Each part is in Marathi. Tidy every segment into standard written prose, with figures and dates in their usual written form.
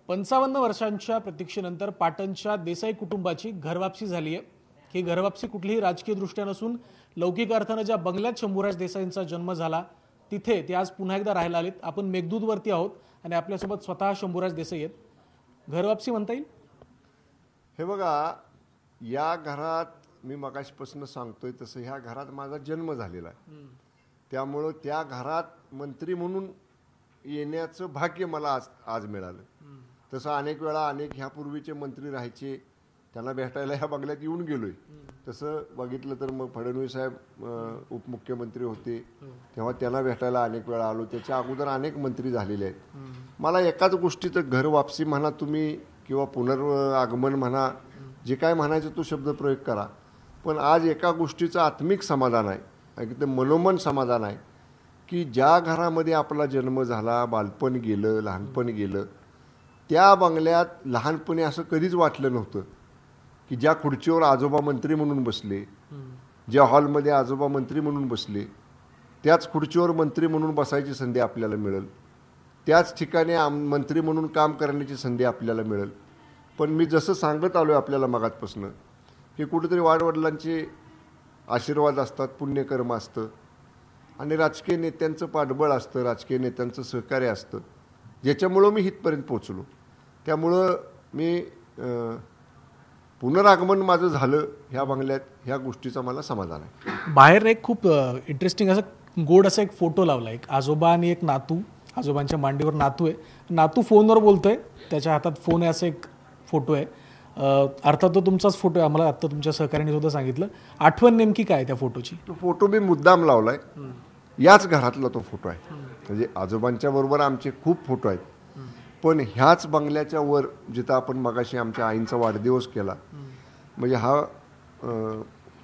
55 वर्षांच्या प्रतीक्षेनंतर पाटणच्या देसाई कुटुंबाची घरवापसी झाली आहे। ही घरवापसी कुठलीही राजकीय दृष्ट्या नसून लौकिक अर्थाने ज्या बंगल्यात शंभूराज देसाईंचा जन्म झाला तिथे ते आज पुन्हा एकदा राहायला आलेत। आपण मेघदूतवरती आहोत आणि आपल्यासोबत स्वतः शंभूराज देसाई आहेत। घरवापसी म्हणता येईल? हे बघा, या घरात मी मगाशीपासून सांगतोय तसं ह्या घरात माझा जन्म झालेला आहे, त्यामुळे त्या घरात मंत्री म्हणून येण्याचं भाग्य मला आज मिळालं। तसं अनेक वेळा ह्यापूर्वीचे मंत्री राहायचे, त्यांना भेटायला ह्या बंगल्यात येऊन गेलोय। तसं बघितलं तर मग फडणवीस साहेब उपमुख्यमंत्री होते तेव्हा त्यांना भेटायला अनेक वेळा आलो। त्याच्या अगोदर अनेक मंत्री झालेले आहेत। मला एकाच गोष्टीचं घर वापसी म्हणा तुम्ही किंवा पुनरागमन म्हणा, जे काय म्हणायचं तो शब्द प्रयोग करा, पण आज एका गोष्टीचं आत्मिक समाधान आहे, एकदम मनोमन समाधान आहे की ज्या घरामध्ये आपला जन्म झाला, बालपण गेलं, लहानपण गेलं, त्या बंगल्यात लहानपणी असं कधीच वाटलं नव्हतं की ज्या खुर्चीवर आजोबा मंत्री म्हणून बसले, ज्या हॉलमध्ये आजोबा मंत्री म्हणून बसले, त्याच खुर्चीवर मंत्री म्हणून बसायची संधी आपल्याला मिळेल, त्याच ठिकाणी मंत्री म्हणून काम करण्याची संधी आपल्याला मिळेल। पण मी जसं सांगत आलो आहे आपल्याला मगाचपासून की कुठेतरी वाडवडिलांचे आशीर्वाद असतात, पुण्यकर्म असतं आणि राजकीय नेत्यांचं पाठबळ असतं, राजकीय नेत्यांचं सहकार्य असतं, ज्याच्यामुळं मी इथपर्यंत पोचलो। त्यामुळं मी पुनरागमन माझं झालं ह्या बंगल्यात, ह्या गोष्टीचा मला समाधान आहे। बाहेर एक खूप इंटरेस्टिंग असं गोड असा एक फोटो लावला, एक आजोबा आणि एक नातू, आजोबांच्या मांडीवर नातू आहे, नातू फोनवर बोलतोय, त्याच्या हातात फोन आहे, असं एक फोटो आहे। अर्थात तो तुमचाच फोटो आहे, आम्हाला आता तुमच्या सहकार्याने सुद्धा सांगितलं। आठवण नेमकी काय त्या फोटोची? तो फोटो मी मुद्दाम लावलाय, याच घरातला तो फोटो आहे। म्हणजे आजोबांच्या बरोबर आमचे खूप फोटो आहेत, पण ह्याच बंगल्याच्या वर जिथं आपण मगाशी आमच्या आईंचा वाढदिवस केला, म्हणजे हा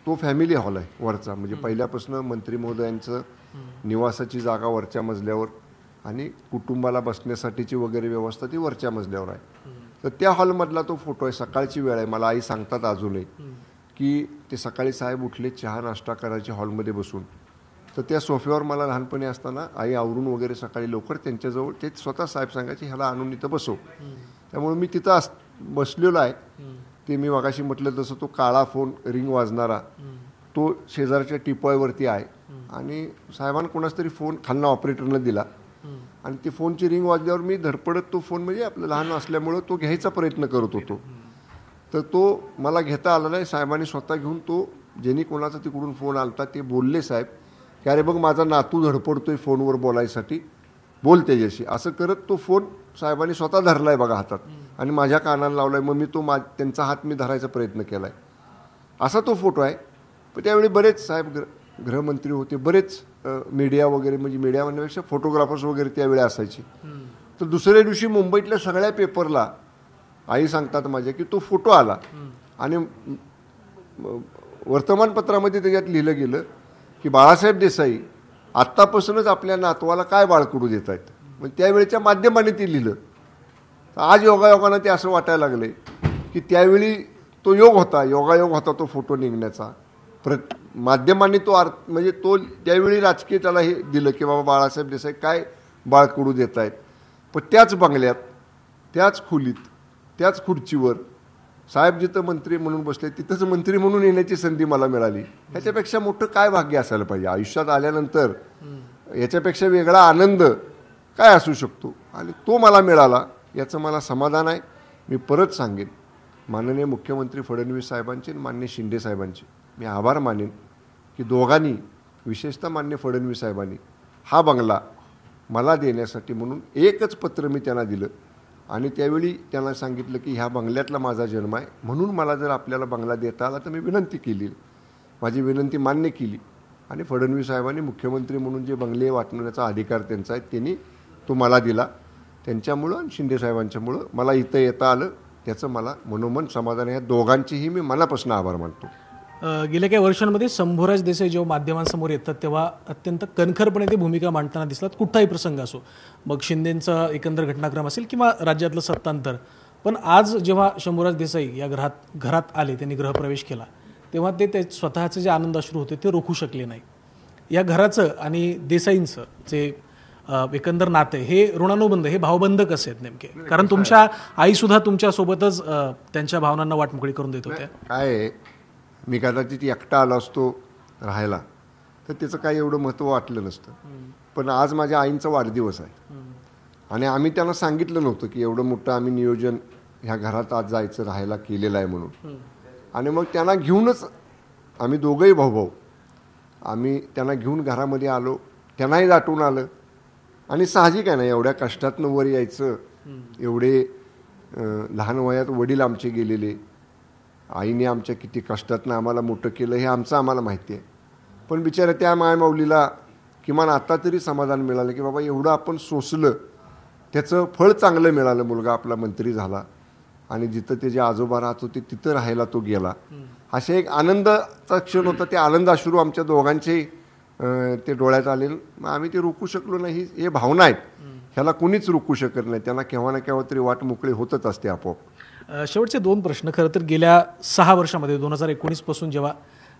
तो फॅमिली हॉल आहे वरचा, म्हणजे पहिल्यापासून मंत्री महोदयांचं निवासाची जागा वरच्या मजल्यावर आणि कुटुंबाला बसण्यासाठीची वगैरे व्यवस्था ती वरच्या मजल्यावर आहे। तर त्या हॉलमधला तो फोटो आहे। सकाळची वेळ आहे, मला आई सांगतात अजूनही की ते सकाळी साहेब उठले, चहा नाश्ता करायचे हॉलमध्ये बसून, तर त्या सोफ्यावर मला लहानपणी असताना आई आवरून वगैरे सकाळी लवकर त्यांच्याजवळ ते स्वतः साहेब सांगायचे ह्याला आणून इथं बसव। त्यामुळे मी तिथं बसलेलो आहे। ते मी मगाशी म्हटलं तसं तो काळा फोन रिंग वाजणारा तो शेजारच्या टिपॉयवरती आहे आणि साहेबांना कोणाच तरी फोन खालना ऑपरेटरनं दिला आणि ती फोनची रिंग वाजल्यावर मी धडपडत तो फोन, म्हणजे आपलं लहान असल्यामुळं तो घ्यायचा प्रयत्न करत होतो, तर तो मला घेता आला नाही। साहेबांनी स्वतः घेऊन तो, ज्यांनी कोणाचा तिकडून फोन आलता ते बोलले साहेब की अरे बघ माझा नातू धडपडतोय फोनवर बोलायसाठी, बोल त्याच्याशी, असं करत तो फोन साहेबांनी स्वतः धरलाय बघा हातात आणि माझ्या कानाला लावलाय। मग मी तो त्यांचा हात मी धरायचा प्रयत्न केलाय, असा तो फोटो आहे। पण त्यावेळी बरेच साहेब गृहमंत्री होते, बरेच मीडिया वगैरे, म्हणजे मीडिया म्हणण्यापेक्षा फोटोग्राफर्स वगैरे त्यावेळी असायचे। तर दुसऱ्या दिवशी मुंबईतल्या सगळ्या पेपरला आई सांगतात माझ्या की तो फोटो आला आणि वर्तमानपत्रामध्ये त्याच्यात लिहिलं गेलं की बाळासाहेब देसाई आत्तापासूनच आपल्या नातवाला काय बाळकडू देत आहेत, म्हणजे त्यावेळेच्या माध्यमाने ते लिहिलं। आज योगायोगानं ते असं वाटायला लागले की त्यावेळी तो योग होता, योगायोग होता तो फोटो निघण्याचा। माध्यमांनी तो म्हणजे तो त्यावेळी राजकीय त्याला हे दिलं की बाबा बाळासाहेब देसाई काय बाळकडू देत आहेत। पण त्याच बंगल्यात, त्याच खोलीत, त्याच खुर्चीवर साहेब जिथं मंत्री म्हणून बसले तिथंच मंत्री म्हणून येण्याची संधी मला मिळाली। ह्याच्यापेक्षा मोठं काय भाग्य असायला पाहिजे आयुष्यात आल्यानंतर? याच्यापेक्षा वेगळा आनंद काय असू शकतो? आणि तो मला मिळाला, याचं मला समाधान आहे। मी परत सांगेन, माननीय मुख्यमंत्री फडणवीस साहेबांचे आणि माननीय शिंदे साहेबांचे मी आभार मानेन की दोघांनी, विशेषतः माननीय फडणवीस साहेबांनी हा बंगला मला देण्यासाठी म्हणून एकच पत्र मी त्यांना दिलं आणि त्यावेळी त्यांना सांगितलं की ह्या बंगल्यातला माझा जन्म आहे, म्हणून मला जर आपल्याला बंगला देता आला तर मी विनंती केली, माझी विनंती मान्य केली आणि फडणवीस साहेबांनी मुख्यमंत्री म्हणून जे बंगले वाटण्याचा अधिकार त्यांचा आहे त्यांनी तो मला दिला। त्यांच्यामुळं आणि शिंदे साहेबांच्यामुळं मला इथं येता आलं, त्याचं मला मनोमन समाधान आहे। दोघांचीही मी मनापासून आभार मानतो। गेल्या काही वर्षांमध्ये शंभूराज देसाई जेव्हा माध्यमांसमोर येतात तेव्हा अत्यंत कणखरपणे ते भूमिका मांडताना दिसतात, कुठलाही प्रसंग असो, मग शिंदेंचा एकंदर घटनाक्रम असेल किंवा राज्यातलं सत्तांतर। पण आज जेव्हा शंभूराज देसाई या घरात आले, त्यांनी गृहप्रवेश केला, तेव्हा ते स्वतःचे जे आनंद अश्रू होते ते रोखू शकले नाही। या घराचं आणि देसाईंचं जे एकंदर नाते हे ऋणानुबंध हे भावबंध कसे आहेत नेमके? कारण तुमच्या आई सुद्धा तुमच्या सोबतच त्यांच्या भावनांना वाटमोकळी करून देत होत्या. काय मी कदाचित एकटा आलो असतो राहायला तर त्याचं काही एवढं महत्त्व वाटलं नसतं. पण आज माझ्या आईंचा वाढदिवस आहे आणि आम्ही त्यांना सांगितलं नव्हतं की एवढं मोठं आम्ही नियोजन ह्या घरात आज जायचं राहायला केलेलं आहे म्हणून. आणि मग त्यांना घेऊनच आम्ही दोघंही भाऊ आम्ही त्यांना घेऊन घरामध्ये आलो. त्यांनाही दाटून आलं आणि साहजिक आहे ना, एवढ्या कष्टातनं वर यायचं, एवढे लहान वयात वडील आमचे गेलेले, आईने आमच्या किती कष्टातनं आम्हाला मोठं केलं हे आमचं आम्हाला माहिती आहे. पण बिचाऱ्या त्या मायमाऊलीला किमान आता तरी समाधान मिळालं की बाबा एवढं आपण सोसलं त्याचं फळ चांगलं मिळालं. मुलगा आपला मंत्री झाला आणि जिथं त्याचे आजोबा राहत होते तिथं राहायला तो गेला. असा एक आनंदाचा क्षण होता. ते आनंद अश्रू आमच्या दोघांचे ते डोळ्यात आले. आम्ही ते रोखू शकलो नाही. हे भावना आहेत, ह्याला कुणीच रोखू शकत नाही. त्यांना केव्हा ना केव्हा तरी वाट मोकळी होतच असते आपोआप. शेवटचे 2 प्रश्न. खरं तर गेल्या 6 वर्षामध्ये 2019 पासून जेव्हा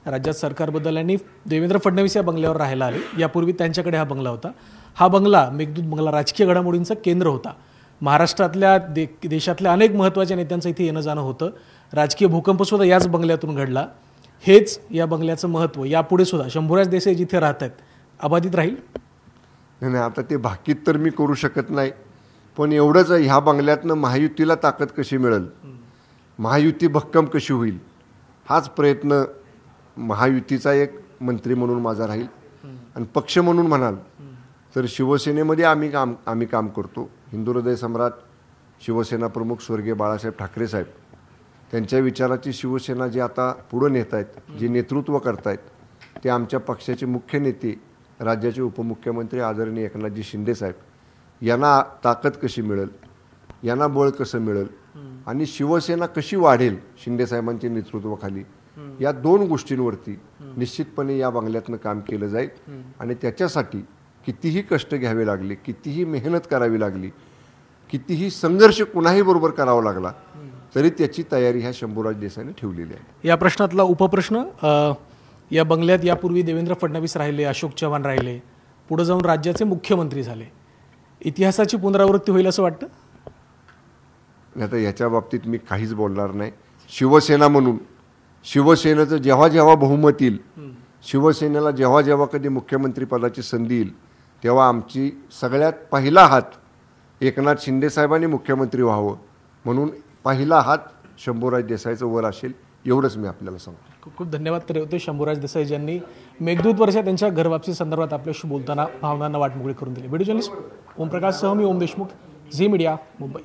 राज्यात सरकार बदलल्याने देवेंद्र फडणवीस या बंगल्यावर राहायला आले. यापूर्वी त्यांच्याकडे हा बंगला होता. हा बंगला मेघदूत बंगला राजकीय घडामोडींचं केंद्र होता. महाराष्ट्रातल्या देशातल्या अनेक महत्त्वाच्या नेत्यांचं इथे येणं जाणं होतं. राजकीय भूकंप सुद्धा याच बंगल्यातून घडला. हेच या बंगल्याचं महत्त्व यापुढे सुद्धा शंभूराज देसाई जिथे राहत आहेत अबाधित राहील? नाही, आता ते भाकीत तर मी करू शकत नाही. पण एवढंच ह्या बंगल्यातनं महायुतीला ताकद कशी मिळेल, महायुती भक्कम कशी होईल, हाच प्रयत्न महायुतीचा एक मंत्री म्हणून माझा राहील. आणि पक्ष म्हणून म्हणाल तर शिवसेनेमध्ये आम्ही काम करतो. हिंदू हृदय सम्राट शिवसेना प्रमुख स्वर्गीय बाळासाहेब ठाकरे साहेब त्यांच्या विचाराची शिवसेना जे आता पुढं नेत आहेत, जे नेतृत्व करतायत, ते आमच्या पक्षाचे मुख्य नेते राज्याचे उपमुख्यमंत्री आदरणीय एकनाथजी शिंदे साहेब यांना ताकद कशी मिळेल, यांना बळ कसं मिळेल आणि शिवसेना कशी वाढेल शिंदे साहेबांच्या नेतृत्वाखाली, या 2 गोष्टींवरती निश्चितपणे या बंगल्यातनं काम केलं जाईल. आणि त्याच्यासाठी कितीही कष्ट घ्यावे लागले, कितीही मेहनत करावी लागली, कितीही संघर्ष कुणाही बरोबर करावा लागला तरी त्याची तयारी ह्या शंभूराज देसाईने ठेवलेली आहे. या प्रश्नातला उपप्रश्न, या बंगल्यात यापूर्वी देवेंद्र फडणवीस राहिले, अशोक चव्हाण राहिले, पुढे जाऊन राज्याचे मुख्यमंत्री झाले. इतिहासाची पुनरावृत्ती होईल असं वाटतं? आता याच्या बाबतीत मी काहीच बोलणार नाही. शिवसेना म्हणून शिवसेनेचं जेव्हा जेव्हा बहुमत येईल, शिवसेनेला जेव्हा जेव्हा कधी मुख्यमंत्री पदाची संधी येईल, तेव्हा आमची सगळ्यात पहिला हात एकनाथ शिंदे साहेबांनी मुख्यमंत्री व्हावं म्हणून पहिला हात शंभूराज देसाईचं वर असेल, एवढंच मी आपल्याला सांगतो. खूप खूप धन्यवाद. तर होते शंभूराज देसाई ज्यांनी मेघदूतवरच्या त्यांच्या घरवापसी संदर्भात आपल्याशी बोलताना भावनांना वाटमोकळी करून दिली. व्हिडिओ जर्नलिस्ट ओमप्रकाश सह मी ओम देशमुख, झी मीडिया, मुंबई.